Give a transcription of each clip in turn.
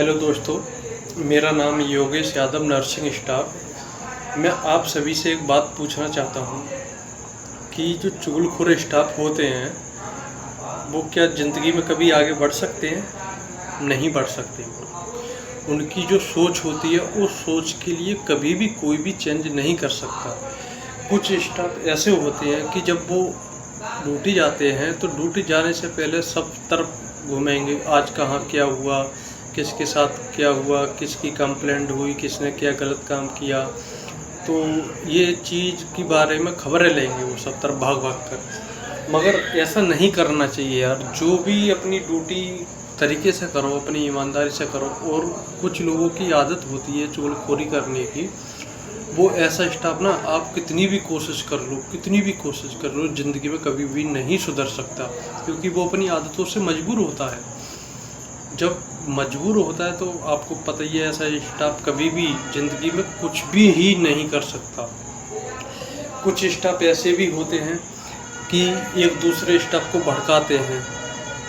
Hello दोस्तों, मेरा नाम योगेश यादव, नर्सिंग स्टाफ। मैं आप सभी से एक बात पूछना चाहता हूँ कि जो चुगलखोर स्टाफ होते हैं वो क्या ज़िंदगी में कभी आगे बढ़ सकते हैं? नहीं बढ़ सकते। उनकी जो सोच होती है उस सोच के लिए कभी भी कोई भी चेंज नहीं कर सकता। कुछ स्टाफ ऐसे होते हैं कि जब वो ड्यूटी जाते हैं तो ड्यूटी जाने से पहले सब तरफ घूमेंगे, आज कहाँ क्या हुआ, किसके साथ क्या हुआ, किसकी कंप्लेंट हुई, किसने क्या गलत काम किया, तो ये चीज़ के बारे में खबरें लेंगे वो सब तरफ भाग भाग कर। मगर ऐसा नहीं करना चाहिए यार। जो भी अपनी ड्यूटी तरीके से करो, अपनी ईमानदारी से करो। और कुछ लोगों की आदत होती है चुगलखोरी करने की। वो ऐसा स्टाफ ना, आप कितनी भी कोशिश कर लो ज़िंदगी में कभी भी नहीं सुधर सकता, क्योंकि वो अपनी आदतों से मजबूर होता है। जब मजबूर होता है तो आपको पता ही है, ऐसा स्टाफ कभी भी ज़िंदगी में कुछ भी ही नहीं कर सकता। कुछ स्टाफ ऐसे भी होते हैं कि एक दूसरे स्टाफ को भड़काते हैं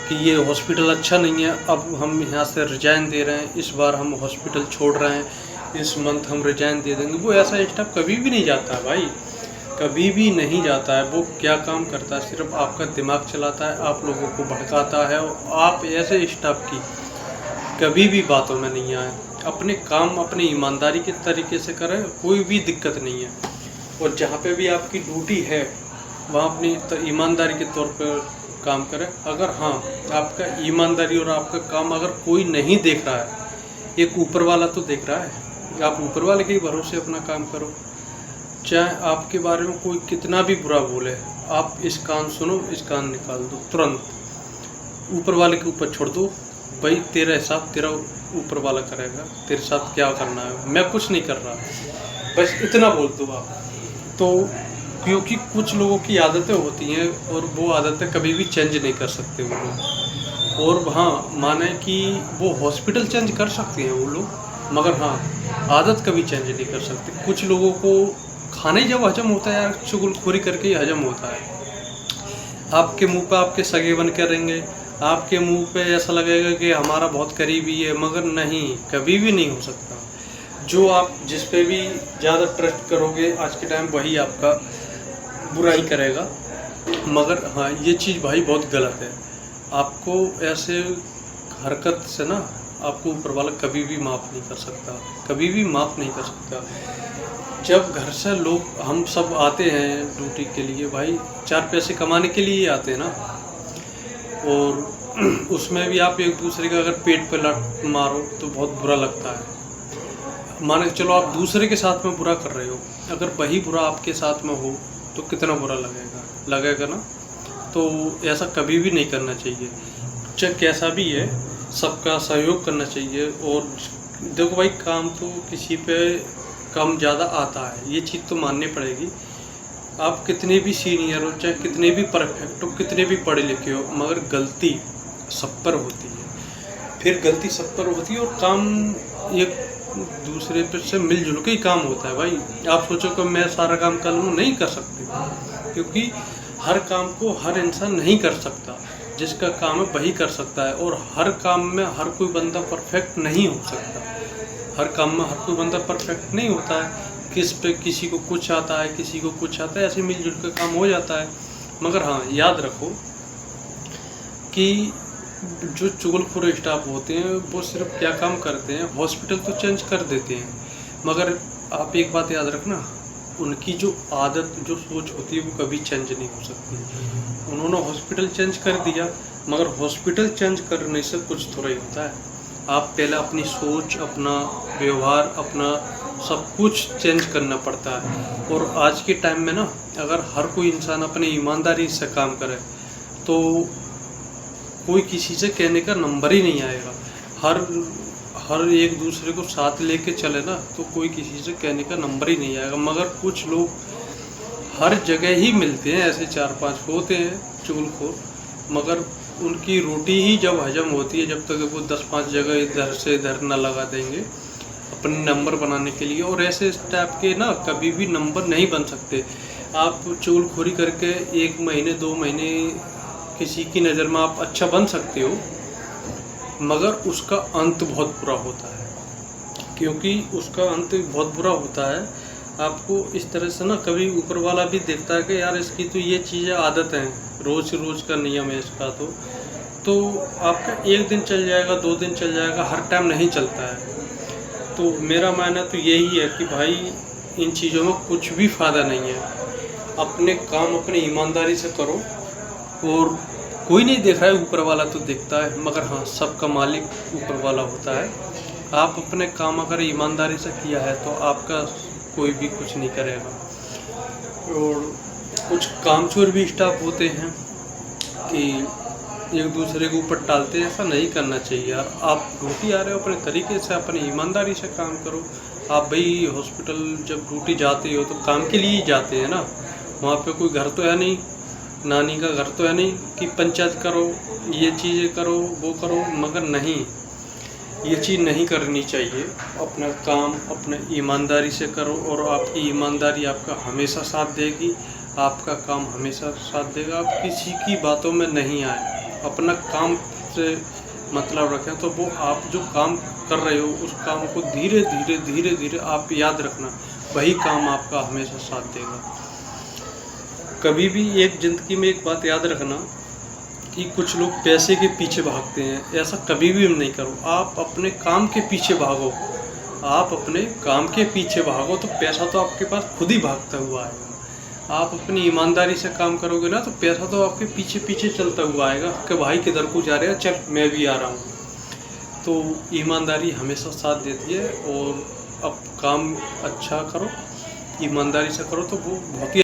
कि ये हॉस्पिटल अच्छा नहीं है, अब हम यहाँ से रिजाइन दे रहे हैं, इस बार हम हॉस्पिटल छोड़ रहे हैं, इस मंथ हम रिजाइन दे देंगे। वो ऐसा स्टाफ कभी भी नहीं जाता है भाई, कभी भी नहीं जाता है। वो क्या काम करता है, सिर्फ आपका दिमाग चलाता है, आप लोगों को भड़काता है। और आप ऐसे स्टाफ की कभी भी बातों में नहीं आए। अपने काम अपनी ईमानदारी के तरीके से करें, कोई भी दिक्कत नहीं है। और जहाँ पे भी आपकी ड्यूटी है वहाँ अपनी ईमानदारी के तौर पर काम करें। अगर हाँ, आपका ईमानदारी और आपका काम अगर कोई नहीं देख रहा है, एक ऊपर वाला तो देख रहा है, आप ऊपर वाले के ही भरोसे अपना काम करो। चाहे आपके बारे में कोई कितना भी बुरा बोले, आप इस कान सुनो, इस कान निकाल दो, तुरंत ऊपर वाले के ऊपर छोड़ दो। भाई तेरा हिसाब तेरा ऊपर वाला करेगा, तेरे साथ क्या करना है, मैं कुछ नहीं कर रहा, बस इतना बोल दो आप। तो क्योंकि कुछ लोगों की आदतें होती हैं और वो आदतें कभी भी चेंज नहीं कर सकते वो लोग। और हाँ, माने कि वो हॉस्पिटल चेंज कर सकते हैं वो लोग, मगर हाँ, आदत कभी चेंज नहीं कर सकते। कुछ लोगों को खाना ही जब हजम होता है यार, चुगलखोरी करके ही हजम होता है। आपके मुंह पे आपके सगे बन कर रहेंगे, आपके मुंह पे ऐसा लगेगा कि हमारा बहुत करीबी है, मगर नहीं, कभी भी नहीं हो सकता। जो आप जिस पे भी ज़्यादा ट्रस्ट करोगे आज के टाइम, वही आपका बुराई करेगा। मगर हाँ, ये चीज़ भाई बहुत गलत है। आपको ऐसे हरकत से ना, आपको ऊपर वाला कभी भी माफ़ नहीं कर सकता, कभी भी माफ़ नहीं कर सकता। जब घर से लोग हम सब आते हैं ड्यूटी के लिए, भाई 4 पैसे कमाने के लिए ही आते हैं ना। और उसमें भी आप एक दूसरे का अगर पेट पे लत मारो तो बहुत बुरा लगता है। माने चलो आप दूसरे के साथ में बुरा कर रहे हो, अगर वही बुरा आपके साथ में हो तो कितना बुरा लगेगा ना। तो ऐसा कभी भी नहीं करना चाहिए। चाहे कैसा भी है, सबका सहयोग करना चाहिए। और देखो भाई, काम तो किसी पे कम ज़्यादा आता है, ये चीज़ तो माननी पड़ेगी। आप कितने भी सीनियर हो, चाहे कितने भी परफेक्ट हो, कितने भी पढ़े लिखे हो, मगर गलती सब पर होती है। फिर गलती सब पर होती है और काम एक दूसरे पर से मिलजुल के ही काम होता है भाई। आप सोचो कि मैं सारा काम कर लूँ, नहीं कर सकते, क्योंकि हर काम को हर इंसान नहीं कर सकता। जिसका काम है वही कर सकता है। और हर काम में हर कोई बंदा परफेक्ट नहीं हो सकता। हर काम में हर कोई बंदा परफेक्ट नहीं होता है। किसी को कुछ आता है, किसी को कुछ आता है, ऐसे मिलजुल कर काम हो जाता है। मगर हाँ, याद रखो कि जो चुगलखोर स्टाफ होते हैं वो सिर्फ क्या काम करते हैं, हॉस्पिटल तो चेंज कर देते हैं, मगर आप एक बात याद रखना, उनकी जो आदत, जो सोच होती है वो कभी चेंज नहीं हो सकती। उन्होंने हॉस्पिटल चेंज कर दिया, मगर हॉस्पिटल चेंज करने से कुछ थोड़ा ही होता है। आप पहले अपनी सोच, अपना व्यवहार, अपना सब कुछ चेंज करना पड़ता है। और आज के टाइम में ना, अगर हर कोई इंसान अपनी ईमानदारी से काम करे तो कोई किसी से कहने का नंबर ही नहीं आएगा। हर एक दूसरे को साथ लेके चले ना, तो कोई किसी से कहने का नंबर ही नहीं आएगा। मगर कुछ लोग हर जगह ही मिलते हैं, ऐसे 4-5 होते हैं चुगलखोर, मगर उनकी रोटी ही जब हजम होती है, जब तक वो 10-5 जगह इधर से इधर न लगा देंगे अपने नंबर बनाने के लिए। और ऐसे टाइप के ना कभी भी नंबर नहीं बन सकते। आप चुगलखोरी करके 1 महीने 2 महीने किसी की नज़र में आप अच्छा बन सकते हो, मगर उसका अंत बहुत बुरा होता है, क्योंकि उसका अंत बहुत बुरा होता है। आपको इस तरह से ना कभी ऊपर वाला भी देखता है कि यार इसकी तो ये चीज़ें आदत हैं, रोज़ रोज़ का नियम है इसका, तो आपका एक दिन चल जाएगा, 2 दिन चल जाएगा, हर टाइम नहीं चलता है। तो मेरा मानना तो यही है कि भाई इन चीज़ों में कुछ भी फ़ायदा नहीं है। अपने काम अपनी ईमानदारी से करो, और कोई नहीं देख रहा है, ऊपर वाला तो देखता है, मगर हाँ, सबका मालिक ऊपर वाला होता है। आप अपने काम अगर ईमानदारी से किया है तो आपका कोई भी कुछ नहीं करेगा। और कुछ कामचोर भी स्टाफ होते हैं कि एक दूसरे के ऊपर टालते हैं, ऐसा नहीं करना चाहिए यार। आप ड्यूटी आ रहे हो, अपने तरीके से अपनी ईमानदारी से काम करो। आप भाई हॉस्पिटल जब ड्यूटी जाते हो तो काम के लिए ही जाते हैं ना, वहाँ पे कोई घर तो है नहीं, नानी का घर तो है नहीं कि पंचायत करो, ये चीज़ें करो, वो करो, मगर नहीं, ये चीज़ नहीं करनी चाहिए। अपना काम अपने ईमानदारी से करो, और आपकी ईमानदारी आपका हमेशा साथ देगी, आपका काम हमेशा साथ देगा। आप किसी की बातों में नहीं आए, अपना काम से मतलब रखें, तो वो आप जो काम कर रहे हो उस काम को धीरे धीरे धीरे धीरे आप याद रखना, वही काम आपका हमेशा साथ देगा। कभी भी एक ज़िंदगी में एक बात याद रखना कि कुछ लोग पैसे के पीछे भागते हैं, ऐसा कभी भी नहीं करो। आप अपने काम के पीछे भागो, आप अपने काम के पीछे भागो, तो पैसा तो आपके पास खुद ही भागता हुआ आएगा। आप अपनी ईमानदारी से काम करोगे ना, तो पैसा तो आपके पीछे पीछे चलता हुआ आएगा कि भाई किधर को जा रहे हैं, चल मैं भी आ रहा हूँ। तो ईमानदारी हमेशा साथ देती है, और अब काम अच्छा करो, ईमानदारी से करो, तो वो बहुत ही